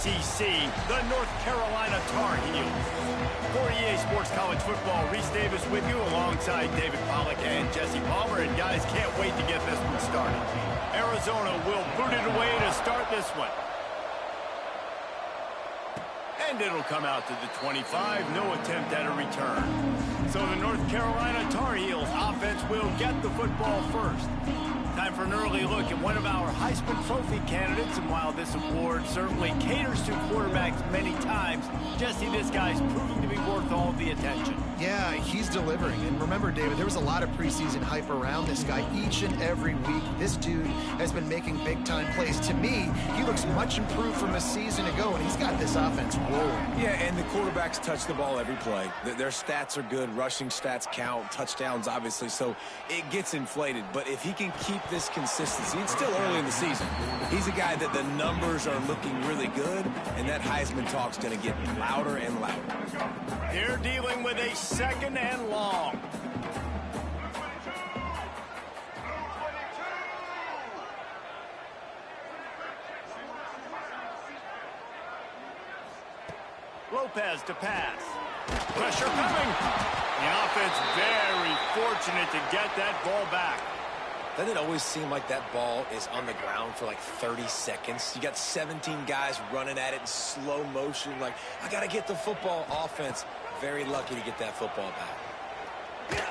SEC, the North Carolina Tar Heels. For EA Sports College Football, Reese Davis with you alongside David Pollack and Jesse Palmer. And guys, can't wait to get this one started. Arizona will boot it away to start this one. And it'll come out to the 25, no attempt at a return. So the North Carolina Tar Heels offense will get the football first. Time for an early look at one of our Heisman Trophy candidates, and while this award certainly caters to quarterbacks many times, Jesse, this guy's proving to be worth all the attention. Yeah, he's delivering. And remember, David, there was a lot of preseason hype around this guy each and every week. This dude has been making big-time plays. To me, he looks much improved from a season ago, and he's got this offense rolling. Yeah, and the quarterbacks touch the ball every play. Their stats are good. Rushing stats count. Touchdowns, obviously. So it gets inflated. But if he can keep this consistency, it's still early in the season. He's a guy that the numbers are looking really good, and that Heisman talk's going to get louder and louder. They're dealing with a second and long. Lopez to pass. Pressure coming. The offense very fortunate to get that ball back. Doesn't it always seem like that ball is on the ground for like 30 seconds? You got 17 guys running at it in slow motion. Like, I got to get the football. Offense, very lucky to get that football back.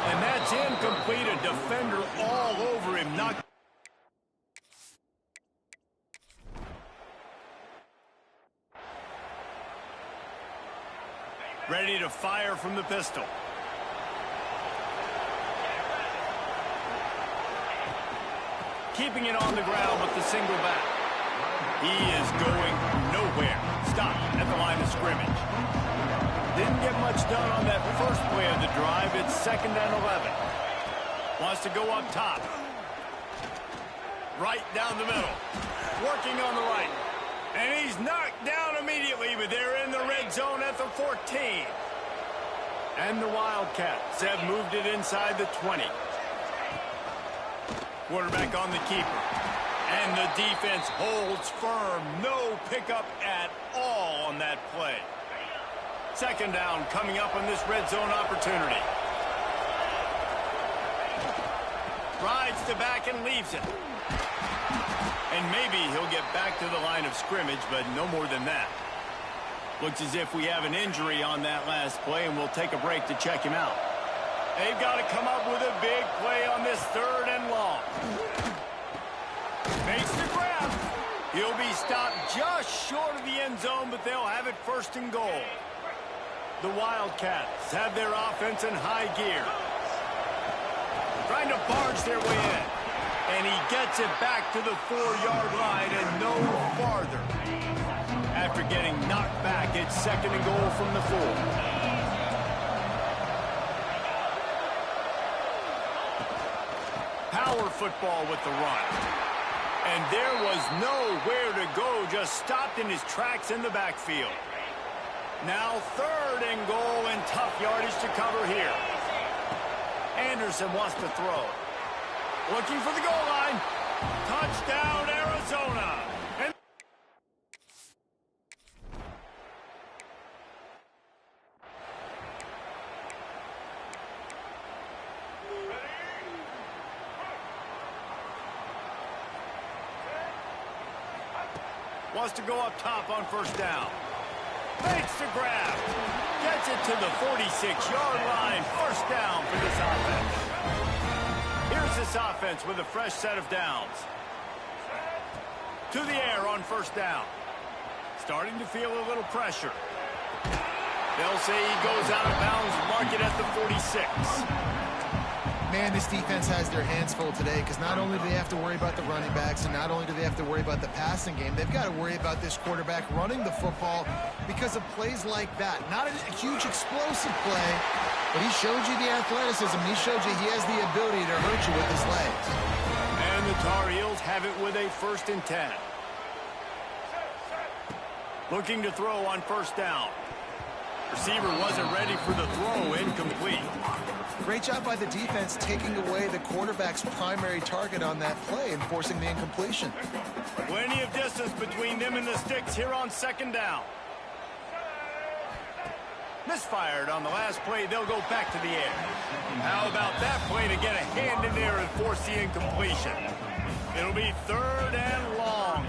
And that's incomplete. A defender all over him. Not ready to fire from the pistol. Keeping it on the ground with the single back. He is going nowhere. Stop at the line of scrimmage. Didn't get much done on that first play of the drive. It's 2nd and 11. Wants to go up top. Right down the middle. Working on the right. And he's knocked down immediately, but they're in the red zone at the 14. And the Wildcats have moved it inside the 20. Quarterback on the keeper. And the defense holds firm. No pickup at all on that play. 2nd down coming up on this red zone opportunity. Rides the back and leaves it. And maybe he'll get back to the line of scrimmage, but no more than that. Looks as if we have an injury on that last play, and we'll take a break to check him out. They've got to come up with a big play on this 3rd and long. Makes the grab. He'll be stopped just short of the end zone, but they'll have it 1st and goal. The Wildcats have their offense in high gear. Trying to barge their way in. And he gets it back to the 4-yard line and no farther. After getting knocked back, it's 2nd and goal from the 4. Power football with the run. And there was nowhere to go, just stopped in his tracks in the backfield. Now 3rd and goal and tough yardage to cover here. Anderson wants to throw. Looking for the goal line. Touchdown, Arizona. And wants to go up top on 1st down. Makes the grab. Gets it to the 46-yard line. 1st down for this offense. Here's this offense with a fresh set of downs. To the air on 1st down. Starting to feel a little pressure. They'll say he goes out of bounds. Mark it at the 46. Man, this defense has their hands full today because not only do they have to worry about the running backs and not only do they have to worry about the passing game, they've got to worry about this quarterback running the football because of plays like that. Not a huge explosive play, but he showed you the athleticism. He showed you he has the ability to hurt you with his legs. And the Tar Heels have it with a 1st and 10. Looking to throw on 1st down. Receiver wasn't ready for the throw, incomplete. Great job by the defense taking away the quarterback's primary target on that play and forcing the incompletion. Plenty of distance between them and the sticks here on second down. Misfired on the last play. They'll go back to the air. How about that play to get a hand in there and force the incompletion? It'll be 3rd and long.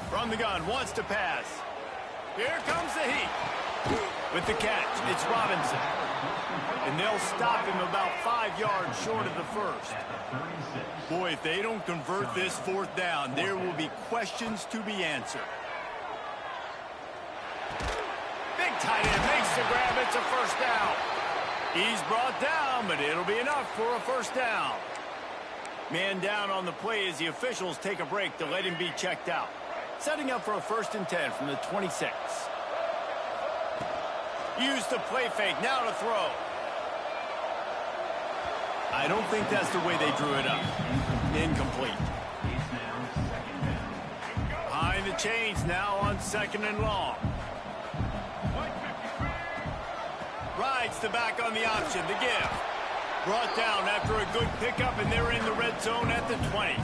From the gun, wants to pass. Here comes the heat. With the catch, it's Robinson. And they'll stop him about 5 yards short of the first. Boy, if they don't convert this 4th down, there will be questions to be answered. Big tight end makes the grab. It's a 1st down. He's brought down, but it'll be enough for a 1st down. Man down on the play as the officials take a break to let him be checked out. Setting up for a 1st and 10 from the 26. Use the play fake, now to throw. I don't think that's the way they drew it up. Incomplete. Behind the chains now on 2nd and long. Rides the back on the option, the give. Brought down after a good pickup, and they're in the red zone at the 20.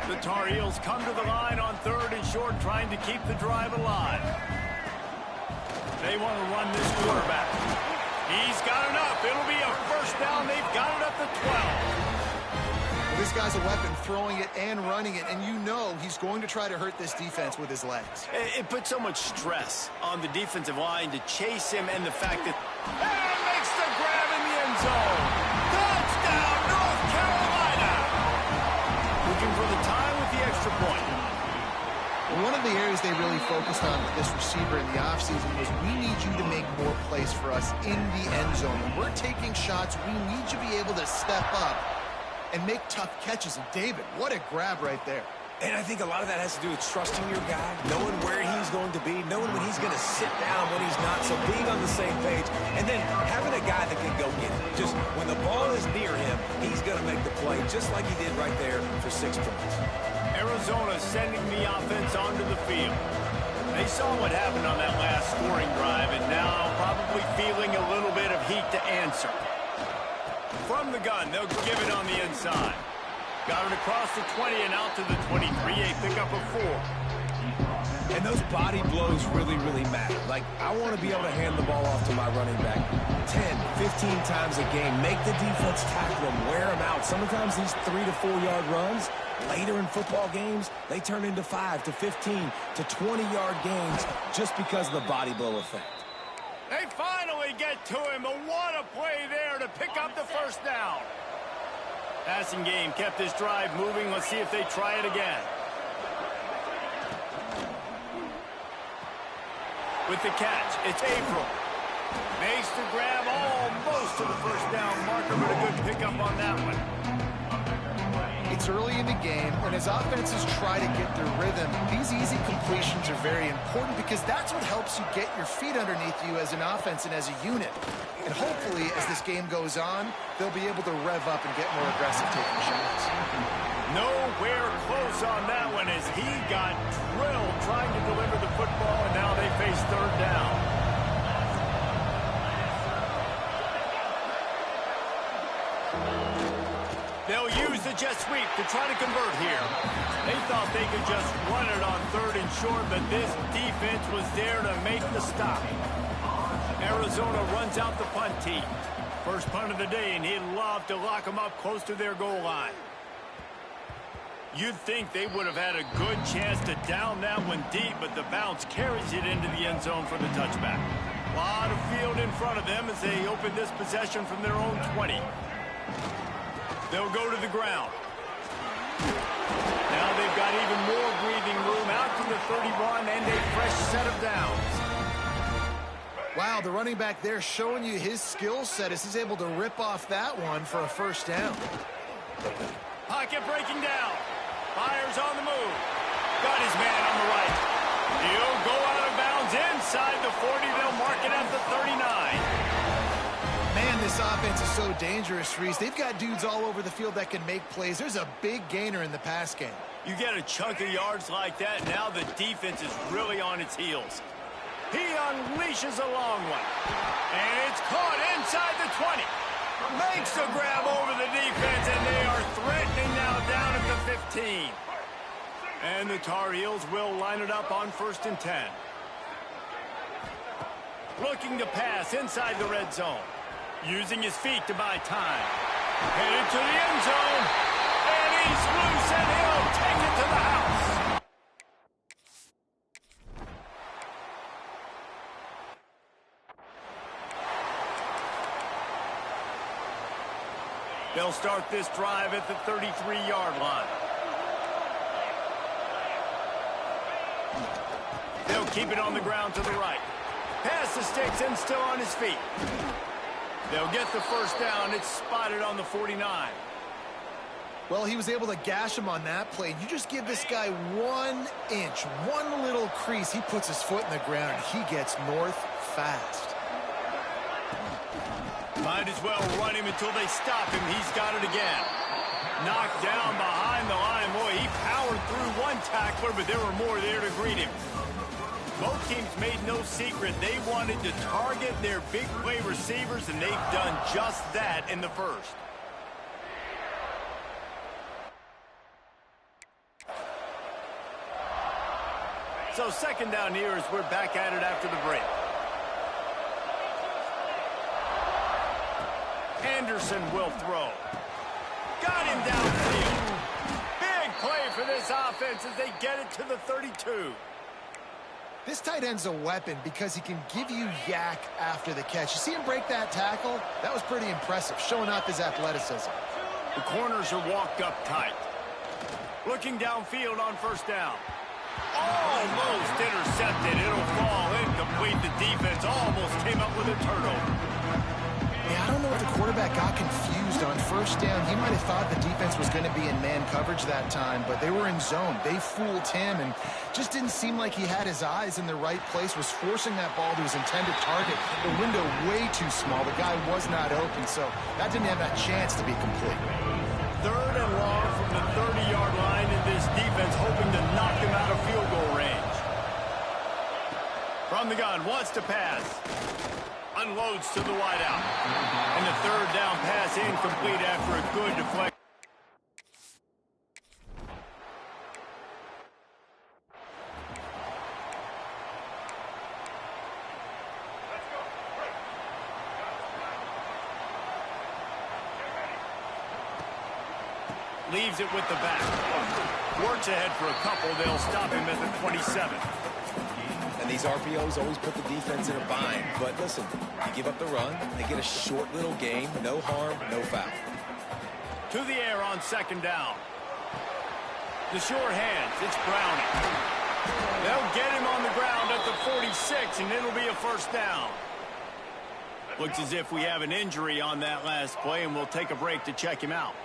The Tar Heels come to the line on 3rd and short, trying to keep the drive alive. They want to run this quarterback. He's got enough. It'll be a 1st down. They've got it up to 12. This guy's a weapon, throwing it and running it, and you know he's going to try to hurt this defense with his legs. It puts so much stress on the defensive line to chase him, and the fact that... And makes the grab in the end zone. Touchdown, North Carolina! Looking for the tie with the extra point. One of the areas they really focused on with this receiver in the offseason was, we need you to make more plays for us in the end zone. When we're taking shots, we need you to be able to step up and make tough catches. And David, what a grab right there. And I think a lot of that has to do with trusting your guy, knowing where he's going to be, knowing when he's going to sit down, when he's not, so being on the same page, and then having a guy that can go get it. Just when the ball is near him, he's going to make the play, just like he did right there for 6 points. Arizona sending the offense onto the field. They saw what happened on that last scoring drive, and now probably feeling a little bit of heat to answer. From the gun, they'll give it on the inside. Got it across the 20 and out to the 23. A pickup of 4. And those body blows really, really matter. Like, I want to be able to hand the ball off to my running back 10, 15 times a game. Make the defense tackle him, wear him out. Sometimes these 3 to 4 yard runs, later in football games, they turn into 5 to 15 to 20 yard gains just because of the body blow effect. They finally get to him, but what a play there to pick up the 1st down. Passing game kept this drive moving. Let's see if they try it again. With the catch, it's April. Makes the grab almost to the 1st down marker, but a good pickup on that one. It's early in the game, and as offenses try to get their rhythm, these easy completions are very important because that's what helps you get your feet underneath you as an offense and as a unit. And hopefully, as this game goes on, they'll be able to rev up and get more aggressive taking shots. Nowhere close on that one as he got drilled trying to deliver the football, and now they face 3rd down. They'll use the jet sweep to try to convert here. They thought they could just run it on 3rd and short, but this defense was there to make the stop. Arizona runs out the punt team. First punt of the day, and he'd love to lock them up close to their goal line. You'd think they would have had a good chance to down that one deep, but the bounce carries it into the end zone for the touchback. A lot of field in front of them as they open this possession from their own 20. They'll go to the ground. Now they've got even more breathing room out to the 31 and a fresh set of downs. Wow, the running back there showing you his skill set as he's able to rip off that one for a 1st down. Pocket breaking down. Fires on the move. Got his man on the right. He'll go out of bounds inside the 40. They'll mark it at the 39. Man, this offense is so dangerous, Reese. They've got dudes all over the field that can make plays. There's a big gainer in the pass game. You get a chunk of yards like that, now the defense is really on its heels. He unleashes a long one. And it's caught inside the 20. Makes the grab over the defense, and they are threatening now down at the 15. And the Tar Heels will line it up on 1st and 10. Looking to pass inside the red zone. Using his feet to buy time. Headed to the end zone. And he's loose, and he'll take it to the house. They'll start this drive at the 33-yard line. They'll keep it on the ground to the right. Pass the sticks and still on his feet. They'll get the first down. It's spotted on the 49. Well, he was able to gash him on that play. You just give this guy 1 inch, one little crease. He puts his foot in the ground, and he gets north fast. Might as well run him until they stop him. He's got it again. Knocked down behind the line. Boy, he powered through one tackler, but there were more there to greet him. Both teams made no secret. They wanted to target their big play receivers, and they've done just that in the first. So 2nd down here as we're back at it after the break. Anderson will throw. Got him downfield. Big play for this offense as they get it to the 32. This tight end's a weapon because he can give you yak after the catch. You see him break that tackle? That was pretty impressive, showing off his athleticism. The corners are walked up tight. Looking downfield on 1st down. Almost intercepted. It'll fall incomplete. The defense almost came up with a turnover. Yeah, I don't know if the quarterback got confused on 1st down. He might have thought the defense was going to be in man coverage that time, but they were in zone. They fooled him and just didn't seem like he had his eyes in the right place, was forcing that ball to his intended target. The window way too small. The guy was not open, so that didn't have that chance to be complete. 3rd and long from the 30-yard line, and this defense hoping to knock him out of field goal range. From the gun, wants to pass. Unloads to the wideout. And the 3rd down pass incomplete after a good deflection. Leaves it with the back. Works ahead for a couple. They'll stop him at the 27. And these RPOs always put the defense in a bind. But listen, you give up the run, they get a short little gain, no harm, no foul. To the air on 2nd down. The short hands, it's Browning. They'll get him on the ground at the 46, and it'll be a 1st down. Looks as if we have an injury on that last play, and we'll take a break to check him out.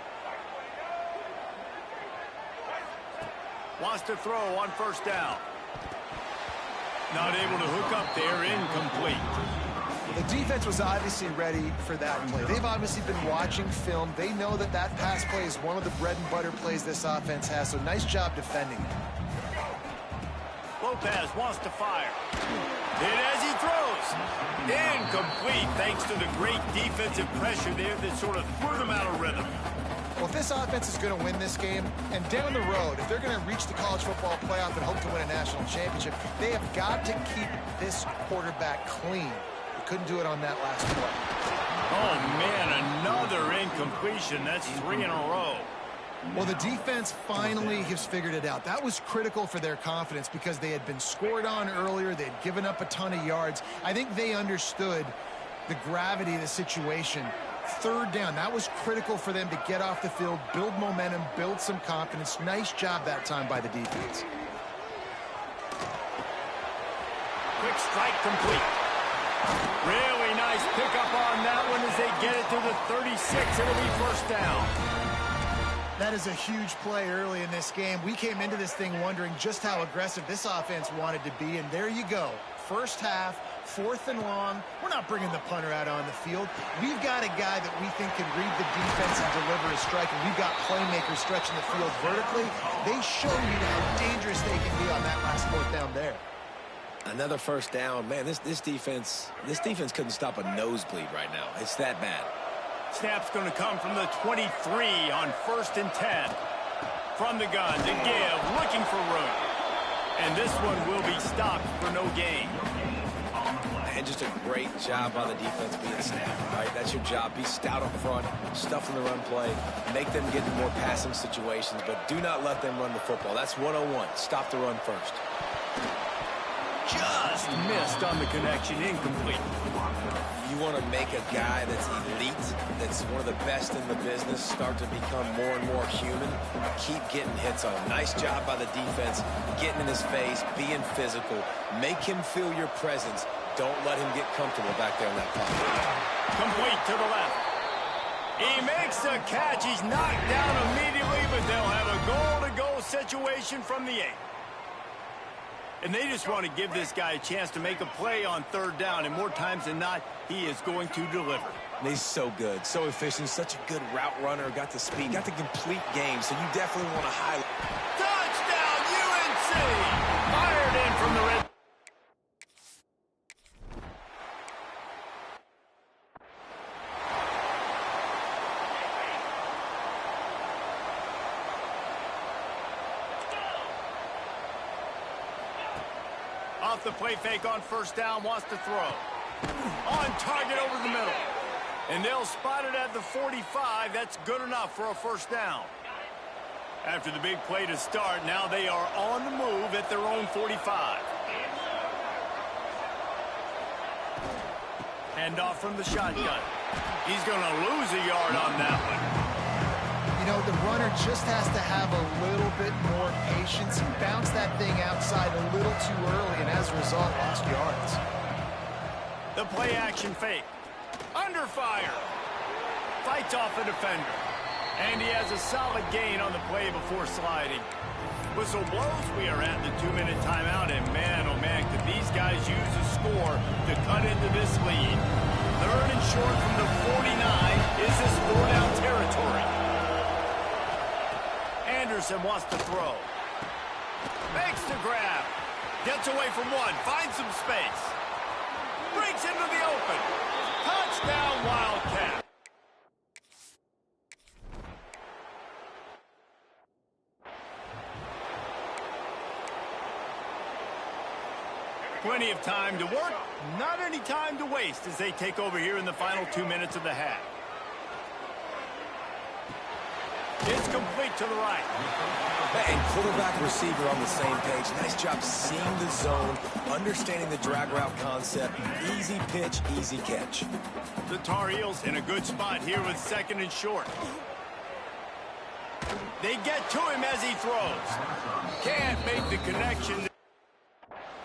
Wants to throw on 1st down. Not able to hook up there, incomplete. The defense was obviously ready for that play. They've obviously been watching film. They know that that pass play is one of the bread and butter plays this offense has, so nice job defending it. Lopez wants to fire. Hit as he throws. Incomplete thanks to the great defensive pressure there that sort of threw them out of rhythm. Well, if this offense is going to win this game, and down the road, if they're going to reach the college football playoff and hope to win a national championship, they have got to keep this quarterback clean. They couldn't do it on that last play. Oh, man, another incompletion. That's 3 in a row. Well, the defense finally has figured it out. That was critical for their confidence because they had been scored on earlier. They had given up a ton of yards. I think they understood the gravity of the situation. 3rd down, that was critical for them to get off the field, build momentum, build some confidence. Nice job that time by the defense. Quick strike complete. Really nice pickup on that one as they get it to the 36. It'll be 1st down. That is a huge play early in this game. We came into this thing wondering just how aggressive this offense wanted to be, and there you go. First half, 4th and long. We're not bringing the punter out on the field. We've got a guy that we think can read the defense and deliver a strike, and we've got playmakers stretching the field vertically. They show you how dangerous they can be on that last 4th down there. Another first down. Man, this defense couldn't stop a nosebleed right now. It's that bad. Snap's going to come from the 23 on 1st and 10. From the gun to give, looking for room. And this one will be stopped for no gain. And just a great job by the defense being snapped, right? That's your job. Be stout up front, stuff in the run play, make them get into more passing situations, but do not let them run the football. That's 101. Stop the run first. Just missed on the connection, incomplete. You want to make a guy that's elite, that's one of the best in the business, start to become more and more human. Keep getting hits on him. Nice job by the defense, getting in his face, being physical. Make him feel your presence. Don't let him get comfortable back there in that pocket. Complete to the left. He makes the catch. He's knocked down immediately, but they'll have a goal-to-go situation from the 8. And they just want to give this guy a chance to make a play on 3rd down, and more times than not, he is going to deliver. And he's so good, so efficient, such a good route runner, got the speed, got the complete game, so you definitely want to highlight. Touchdown, UNC! Fired in from the red. Off the play fake on 1st down, wants to throw. On target over the middle. And they'll spot it at the 45. That's good enough for a 1st down. After the big play to start, now they are on the move at their own 45. Handoff from the shotgun. He's going to lose a yard on that one. You know, the runner just has to have a little bit more patience. He bounced that thing outside a little too early, and as a result, lost yards. The play action fake. Under fire. Fights off a defender. And he has a solid gain on the play before sliding. Whistle blows. We are at the 2-minute timeout, and man, oh man, could these guys use a score to cut into this lead. 3rd and short from the 49. Is this 4-down territory? Anderson wants to throw. Makes the grab. Gets away from one. Finds some space. Breaks into the open. Touchdown, Wildcat. Plenty of time to work. Not any time to waste as they take over here in the final 2 minutes of the half. It's complete to the right. And quarterback receiver on the same page. Nice job seeing the zone, understanding the drag route concept. Easy pitch, easy catch. The Tar Heels in a good spot here with 2nd and short. They get to him as he throws. Can't make the connection.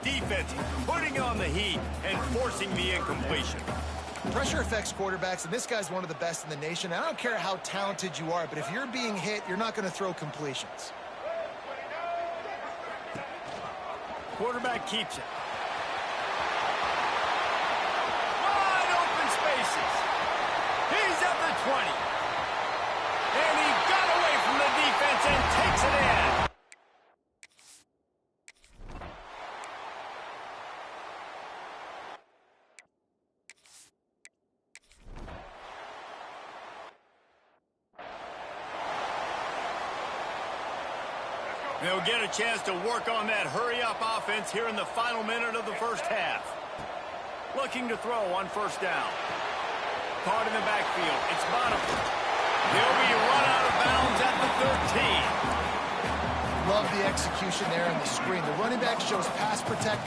Defense putting on the heat and forcing the incompletion. Pressure affects quarterbacks, and this guy's one of the best in the nation. I don't care how talented you are, but if you're being hit, you're not going to throw completions. Quarterback keeps it. Wide open spaces. He's at the 20. And he got away from the defense and takes it in. They'll get a chance to work on that hurry-up offense here in the final minute of the 1st half. Looking to throw on 1st down. Caught in the backfield. It's Bonifant. They'll be run out of bounds at the 13. Love the execution there on the screen. The running back shows pass protect,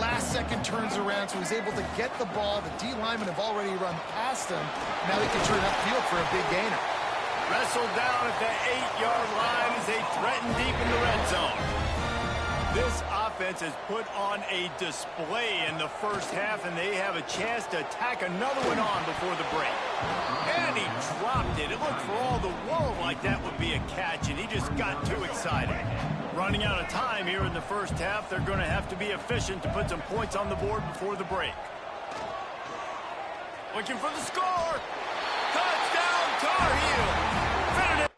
last second turns around, so he's able to get the ball. The D linemen have already run past him. Now he can turn upfield for a big gainer. Wrestled down at the 8-yard line as they threaten deep in the red zone. This offense has put on a display in the 1st half, and they have a chance to tack another one on before the break. And he dropped it. It looked for all the world like that would be a catch, and he just got too excited. Running out of time here in the first half, they're going to have to be efficient to put some points on the board before the break. Looking for the score. Touchdown, Tar Heels. Finish it.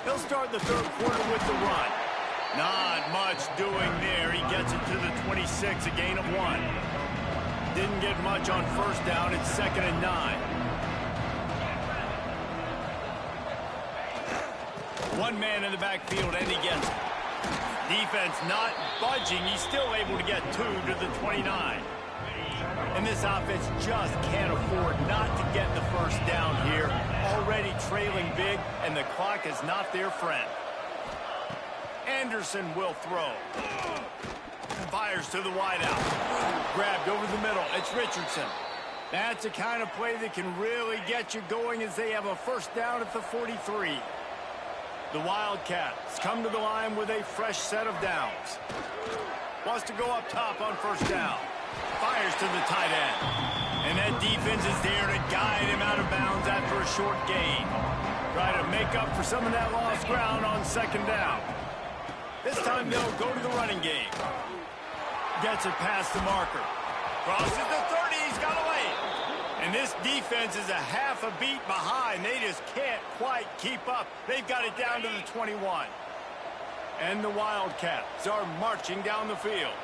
He'll start the third quarter with the run. Not much doing there. He gets it to the 26, a gain of 1. Didn't get much on first down. It's 2nd and 9. One man in the backfield, and he gets it. Defense not budging. He's still able to get 2 to the 29. And this offense just can't afford not to get the first down here. Already trailing big, and the clock is not their friend. Anderson will throw. Fires to the wideout. Grabbed over the middle. It's Richardson. That's the kind of play that can really get you going as they have a first down at the 43. The Wildcats come to the line with a fresh set of downs. Wants to go up top on first down. Fires to the tight end. And that defense is there to guide him out of bounds after a short gain. Try to make up for some of that lost ground on second down. This time they'll go to the running game. Gets it past the marker. Crosses the 30. He's got away. And this defense is a half a beat behind. They just can't quite keep up. They've got it down to the 21. And the Wildcats are marching down the field.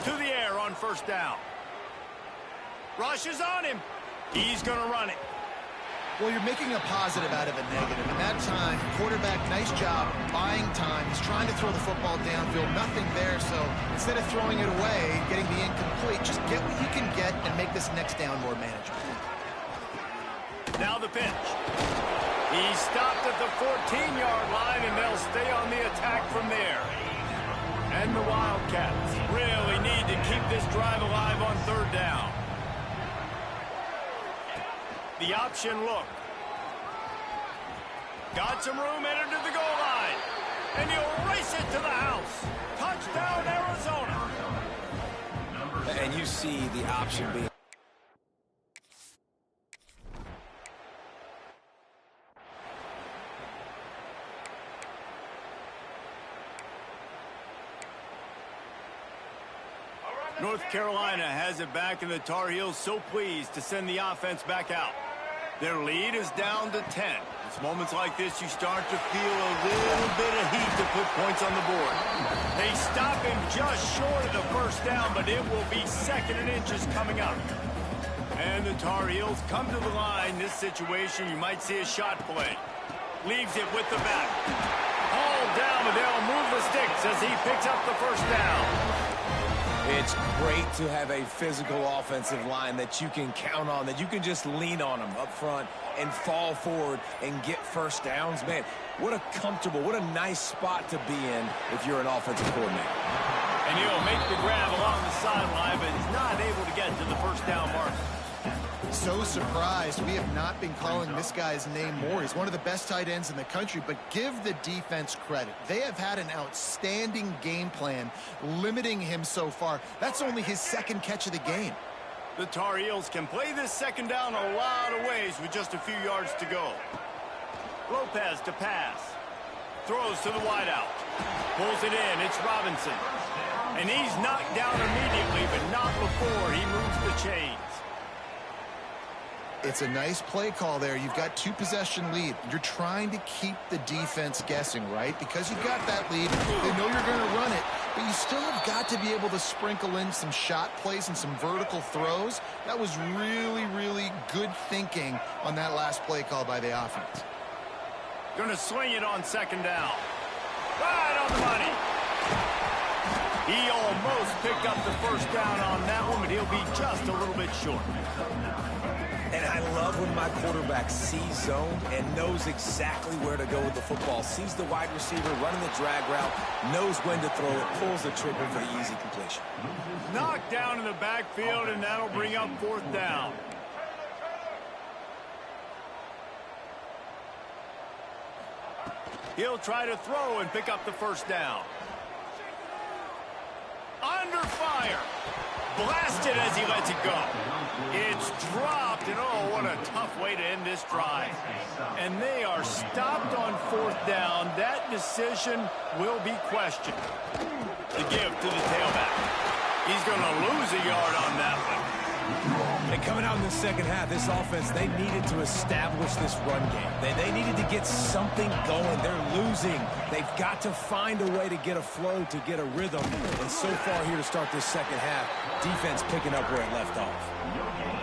To the air on first down. Rush is on him. He's going to run it. Well, you're making a positive out of a negative. In that time, quarterback, nice job, buying time. He's trying to throw the football downfield. Nothing there, so instead of throwing it away, getting the incomplete, just get what you can get and make this next down more manageable. Now the pitch. He's stopped at the 14-yard line, and they'll stay on the attack from there. And the Wildcats really need to keep this drive alive on third down. The option look. Got some room, entered to the goal line. And he'll race it to the house. Touchdown, Arizona. And you see the option being... North Carolina has it back, and the Tar Heels so pleased to send the offense back out. Their lead is down to 10. It's moments like this you start to feel a little bit of heat to put points on the board. They stop him just short of the first down, but it will be 2nd and inches coming up. And the Tar Heels come to the line. This situation, you might see a shot play. Leaves it with the back. Hauled down, but they'll move the sticks as he picks up the first down. It's great to have a physical offensive line that you can count on, that you can just lean on them up front and fall forward and get first downs. Man, what a comfortable, what a nice spot to be in if you're an offensive coordinator. And he'll make the grab along the sideline, but he's not able to get to the first down marker. So surprised. We have not been calling this guy's name more. He's one of the best tight ends in the country, but give the defense credit. They have had an outstanding game plan limiting him so far. That's only his 2nd catch of the game. The Tar Heels can play this second down a lot of ways with just a few yards to go. Lopez to pass. Throws to the wideout. Pulls it in. It's Robinson. And he's knocked down immediately, but not before he moves the chains. It's a nice play call there. You've got 2-possession lead. You're trying to keep the defense guessing, right? Because you've got that lead, they know you're going to run it, but you still have got to be able to sprinkle in some shot plays and some vertical throws. That was really, really good thinking on that last play call by the offense. Going to swing it on second down. Right on the money. He almost picked up the first down on that one, but he'll be just a little bit short. And I love when my quarterback sees zone and knows exactly where to go with the football. Sees the wide receiver running the drag route, knows when to throw it, pulls the trigger for the easy completion. Knocked down in the backfield, and that'll bring up fourth down. He'll try to throw and pick up the first down. Under fire. Blasted as he lets it go. It's dropped, and oh, what a tough way to end this drive. And they are stopped on fourth down. That decision will be questioned. The give to the tailback. He's going to lose a yard on that one. And coming out in the second half, this offense, they needed to establish this run game. They needed to get something going. They're losing. They've got to find a way to get a flow, to get a rhythm. And so far here to start this second half, defense picking up where it left off.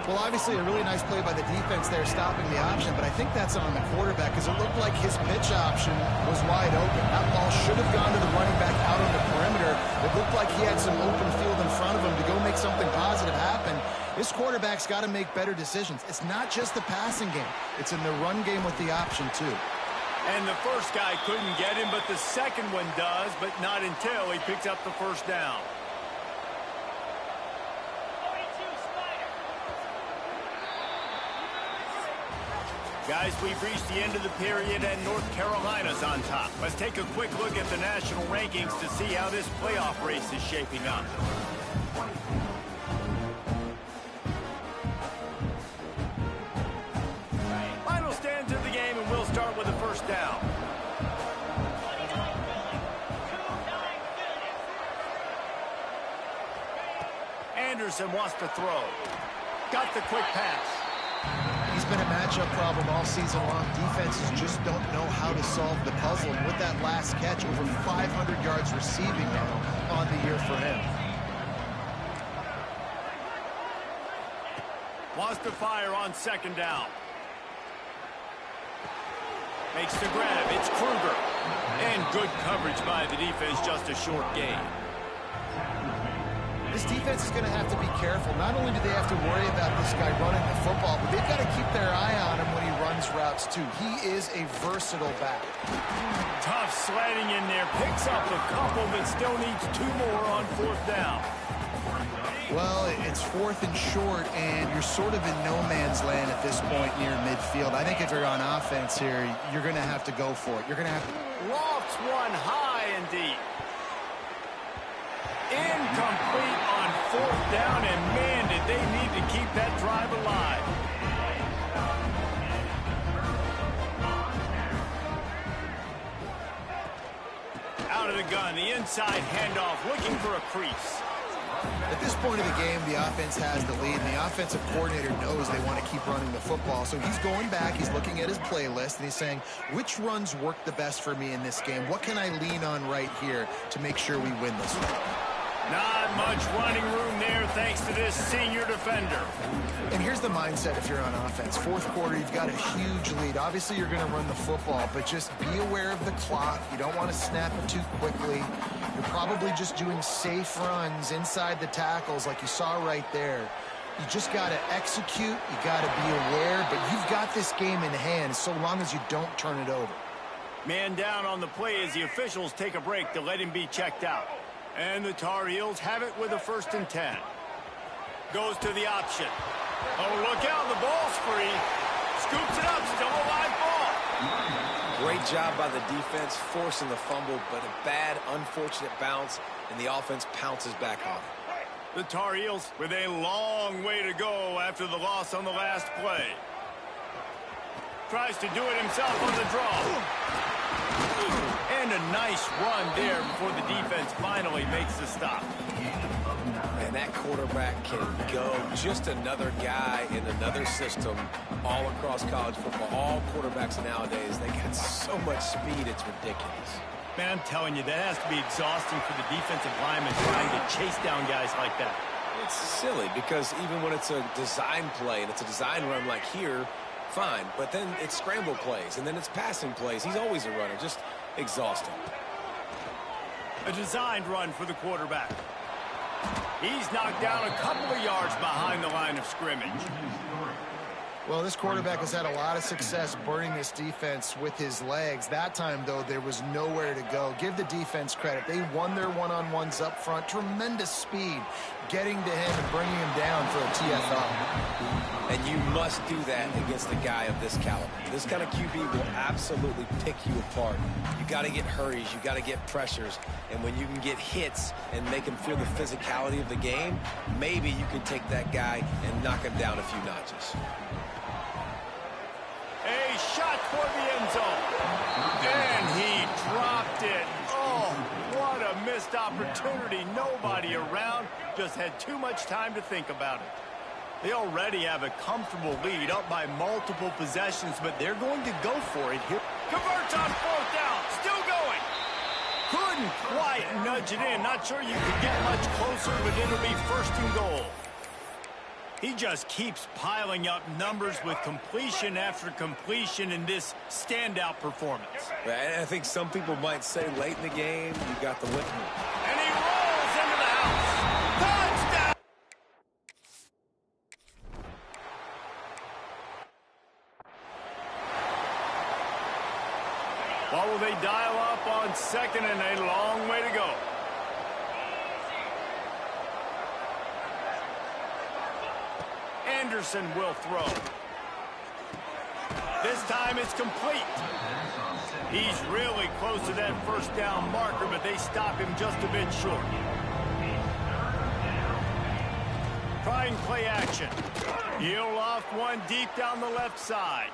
Well, obviously, a really nice play by the defense there, stopping the option, but I think that's on the quarterback because it looked like his pitch option was wide open. That ball should have gone to the running back out on the perimeter. It looked like he had some open field in front of him to go make something positive happen. This quarterback's got to make better decisions. It's not just the passing game. It's in the run game with the option, too. And the first guy couldn't get him, but the second one does, but not until he picks up the first down. Guys, we've reached the end of the period, and North Carolina's on top. Let's take a quick look at the national rankings to see how this playoff race is shaping up. Final stands of the game, and we'll start with the first down. Anderson wants to throw. Got the quick pass. He's been a matchup problem all season long. Defenses just don't know how to solve the puzzle. And with that last catch, over 500 yards receiving now on the year for him. Wants to fire on second down. Makes the grab. It's Kruger. And good coverage by the defense, just a short gain. This defense is going to have to be careful. Not only do they have to worry about this guy running the football, but they've got to keep their eye on him when he runs routes, too. He is a versatile back. Tough sledding in there. Picks up a couple, but still needs two more on fourth down. Well, it's fourth and short, and you're sort of in no man's land at this point near midfield. I think if you're on offense here, you're going to have to go for it. You're going to have to... Lofts one high and deep. Incomplete on fourth down, and man, did they need to keep that drive alive. Out of the gun, the inside handoff, looking for a crease. At this point of the game, the offense has the lead, and the offensive coordinator knows they want to keep running the football. So he's going back, he's looking at his playlist, and he's saying, which runs work the best for me in this game? What can I lean on right here to make sure we win this one? Not much running room there thanks to this senior defender. And here's the mindset if you're on offense. Fourth quarter, you've got a huge lead. Obviously, you're going to run the football, but just be aware of the clock. You don't want to snap it too quickly. You're probably just doing safe runs inside the tackles like you saw right there. You just got to execute. You got to be aware, but you've got this game in hand so long as you don't turn it over. Man down on the play as the officials take a break to let him be checked out. And the Tar Heels have it with a 1st and 10. Goes to the option. Oh, look out, the ball's free. Scoops it up, still a live ball. Great job by the defense, forcing the fumble, but a bad, unfortunate bounce, and the offense pounces back on it. The Tar Heels with a long way to go after the loss on the last play. Tries to do it himself on the draw. And a nice run there before the defense finally makes the stop. And that quarterback can go. Just another guy in another system all across college football. All quarterbacks nowadays, they got so much speed, it's ridiculous. Man, I'm telling you, that has to be exhausting for the defensive lineman trying to chase down guys like that. It's silly because even when it's a design play and it's a design run like here, fine. But then it's scramble plays and then it's passing plays. He's always a runner. Just exhausting. A designed run for the quarterback. He's knocked down a couple of yards behind the line of scrimmage. Well, this quarterback has had a lot of success burning this defense with his legs. That time, though, there was nowhere to go. Give the defense credit. They won their one-on-ones up front. Tremendous speed getting to him and bringing him down for a TFL. And you must do that against a guy of this caliber. This kind of QB will absolutely pick you apart. You got to get hurries. You got to get pressures. And when you can get hits and make him feel the physicality of the game, maybe you can take that guy and knock him down a few notches. A shot toward the end zone. And he dropped it. Oh, what a missed opportunity. Nobody around. Just had too much time to think about it. They already have a comfortable lead up by multiple possessions, but they're going to go for it here. Converts on 4th down. Still going. Couldn't quite nudge it in. Not sure you could get much closer, but it'll be 1st and goal. He just keeps piling up numbers with completion after completion in this standout performance. And I think some people might say late in the game, you got the win. And he rolls into the house. Touchdown! What will they dial up on 2nd and a long way to go? Anderson will throw. This time it's complete. He's really close to that 1st down marker, but they stop him just a bit short. Trying play action. He'll loft one deep down the left side.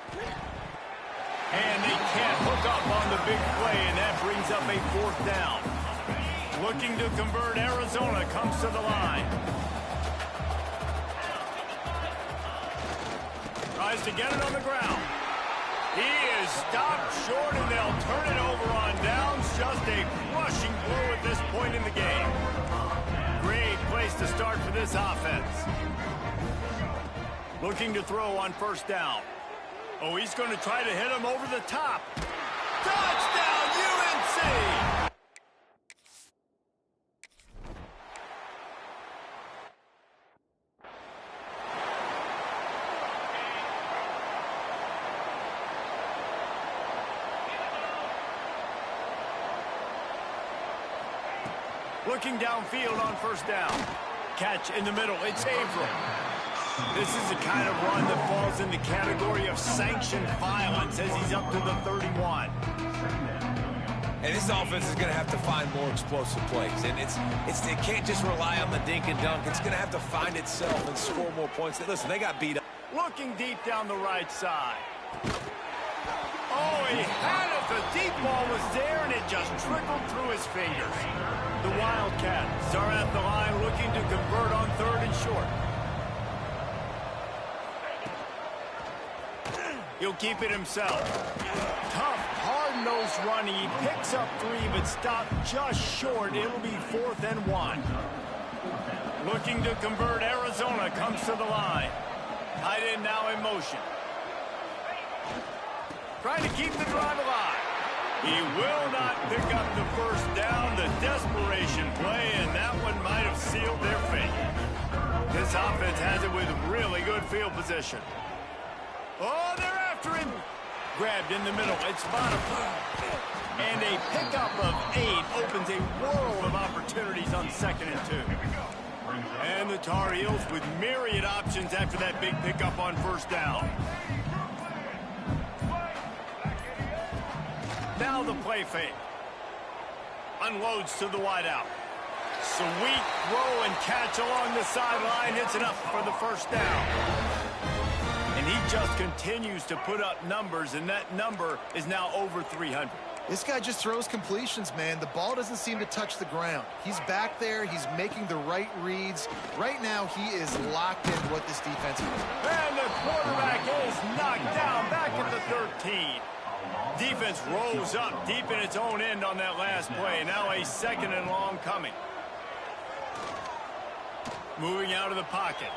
And they can't hook up on the big play, and that brings up a 4th down. Looking to convert, Arizona comes to the line. Tries to get it on the ground. He is stopped short, and they'll turn it over on downs. Just a crushing blow at this point in the game. Great place to start for this offense. Looking to throw on 1st down. Oh, he's going to try to hit him over the top. Touchdown, UNC! Looking downfield on 1st down. Catch in the middle. It's Abram. This is the kind of run that falls in the category of sanctioned violence as he's up to the 31. And this offense is going to have to find more explosive plays. And it can't just rely on the dink and dunk. It's going to have to find itself and score more points. Listen, they got beat up. Looking deep down the right side. Oh, he had it. The deep ball was there, and it just trickled through his fingers. The Wildcats are at the line looking to convert on 3rd and short. He'll keep it himself. Tough, hard-nosed running. He picks up 3, but stopped just short. It'll be 4th and 1. Looking to convert, Arizona comes to the line. Tight end now in motion. Trying to keep the drive alive. He will not pick up the 1st down. The desperation play, and that one might have sealed their fate. This offense has it with really good field position. Oh, they're after him. Grabbed in the middle. It's Bottom. And a pickup of 8 opens a world of opportunities on 2nd and 2. And the Tar Heels with myriad options after that big pickup on 1st down. Now the play fake. Unloads to the wideout. Sweet throw and catch along the sideline. It's enough for the 1st down. And he just continues to put up numbers, and that number is now over 300. This guy just throws completions, man. The ball doesn't seem to touch the ground. He's back there. He's making the right reads. Right now, he is locked in what this defense is. And the quarterback is knocked down back at the 13. Defense rolls up deep in its own end on that last play. Now a 2nd and long coming. Moving out of the pocket.